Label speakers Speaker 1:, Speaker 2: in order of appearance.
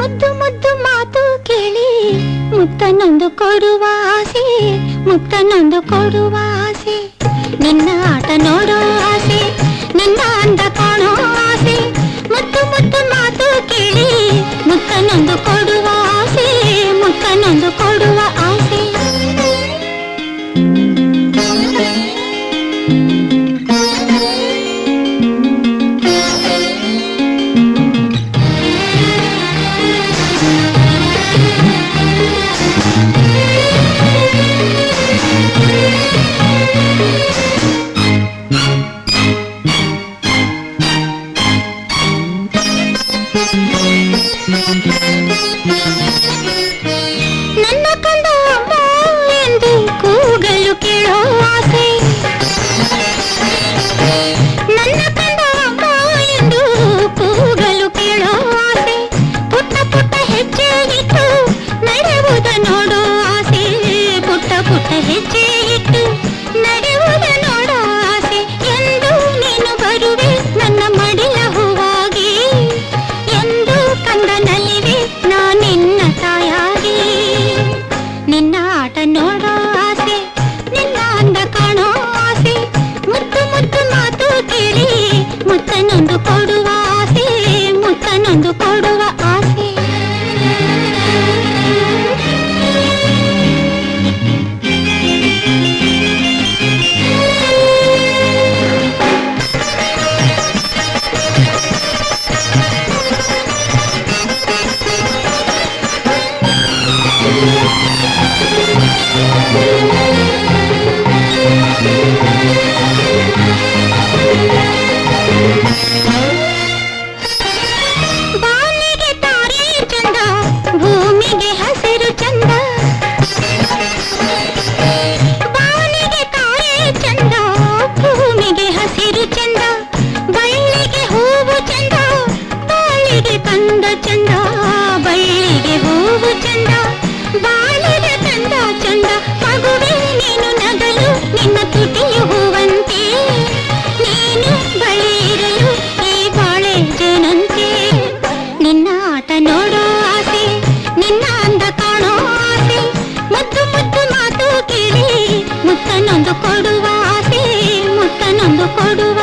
Speaker 1: ಮುದ್ದು ಮುದ್ದು ಮಾತು ಕೇಳಿ ಮುತ್ತನೊಂದು ಕೊಡುವ ಆಸೆ, ಮುತ್ತನೊಂದು ಕೊಡುವ ಆಸೆ. ನಿನ್ನ ಆಟ ನೋಡೋ ಆಸೆ, ನಿನ್ನ ಅಂದ ಕಾಣೋ ಆಸೆ. ಮುದ್ದು ಮುದ್ದು ಮಾತು ಕೇಳಿ ಮುತ್ತನೊಂದು ಕೊಡುವ ಆಸೆ, ಮುತ್ತನೊಂದು ಕೊಡುವ ಆಸೆ. ನನ್ನ ಕಂದ ಅಮ್ಮ ಎಂದು ಕೂಗಲು ಕೇಳೋ ಆಸೆ, ನನ್ನ ಕಂದ ಅಮ್ಮ ಎಂದು ಕೂಗಲು ಕೇಳೋ ಆಸೆ. ಪುಟ್ಟ ಪುಟ್ಟ ಹೆಜ್ಜೆ ಇಟ್ಟು ನಡೆಯುವುದ ನೋಡೋ ಆಸೆ, ಪುಟ್ಟ ಪುಟ್ಟ ಹೆಜ್ಜೆ ಇಟ್ಟು ನಡೆಯುವುದ ನೋಡೋ ಆಸೆ. ಎಂದು ನೀನು ಬರುವೆ ನನ್ನ ಮಡಿಲ ಹೂವಾಗಿ, ಎಂದು ಕಂದನಲ್ಲಿವೆ ನಾನಿನ್ನ ತಾಯಾಗಿ. ನಿನ್ನ ಆಟ ನೋಡೋ ಆಸೆ, ನಿನ್ನ ಅಂದ ಕಾಣೋ ಆಸೆ. ಮುದ್ದು ಮುದ್ದು ಮಾತು ಕೇಳಿ ಮುತ್ತನೊಂದು ಕೊಡುವ ಆಸೆ, ಮುತ್ತನೊಂದು ಕೊಡುವ ಆಸೆ. ಬಾನಿಗೆ ತಾರೆ ಚಂದ, ಭೂಮಿಗೆ ಹಸಿರು ಚಂದ. ಬಾನಿಗೆ ತಾರೆ ಚಂದ, ಭೂಮಿಗೆ ಹಸಿರು ಚಂದ. ಬಳ್ಳಿಗೆ ಹೂವು ಚಂದ, ಬಾಳಿಗೆ ಕಂದ ಚಂದ. ಬಳ್ಳಿಗೆ ಹೂವು ಚಂದ, ಬಾಳಿಗೆ ಕಂದ ಚಂದ. ಮಗುವೆ ನೀನು ನಗಲು ನಿನ್ನ ತುಟಿಯು ಹೂವಂತೆ, ನೀನು ಬಳಿ ಇರಲು ಈ ಬಾಳೆ ಜೇನಂತೆ. ನಿನ್ನ ಆಟ ನೋಡೋ ಆಸೆ, ನಿನ್ನ ಅಂದ ಕಾಣೋ ಆಸೆ. ಮುದ್ದು ಮುದ್ದು ಮಾತು ಕೇಳಿ ಮುತ್ತನೊಂದು ಕೊಡುವ ಆಸೆ, ಮುತ್ತನೊಂದು ಕೊಡುವ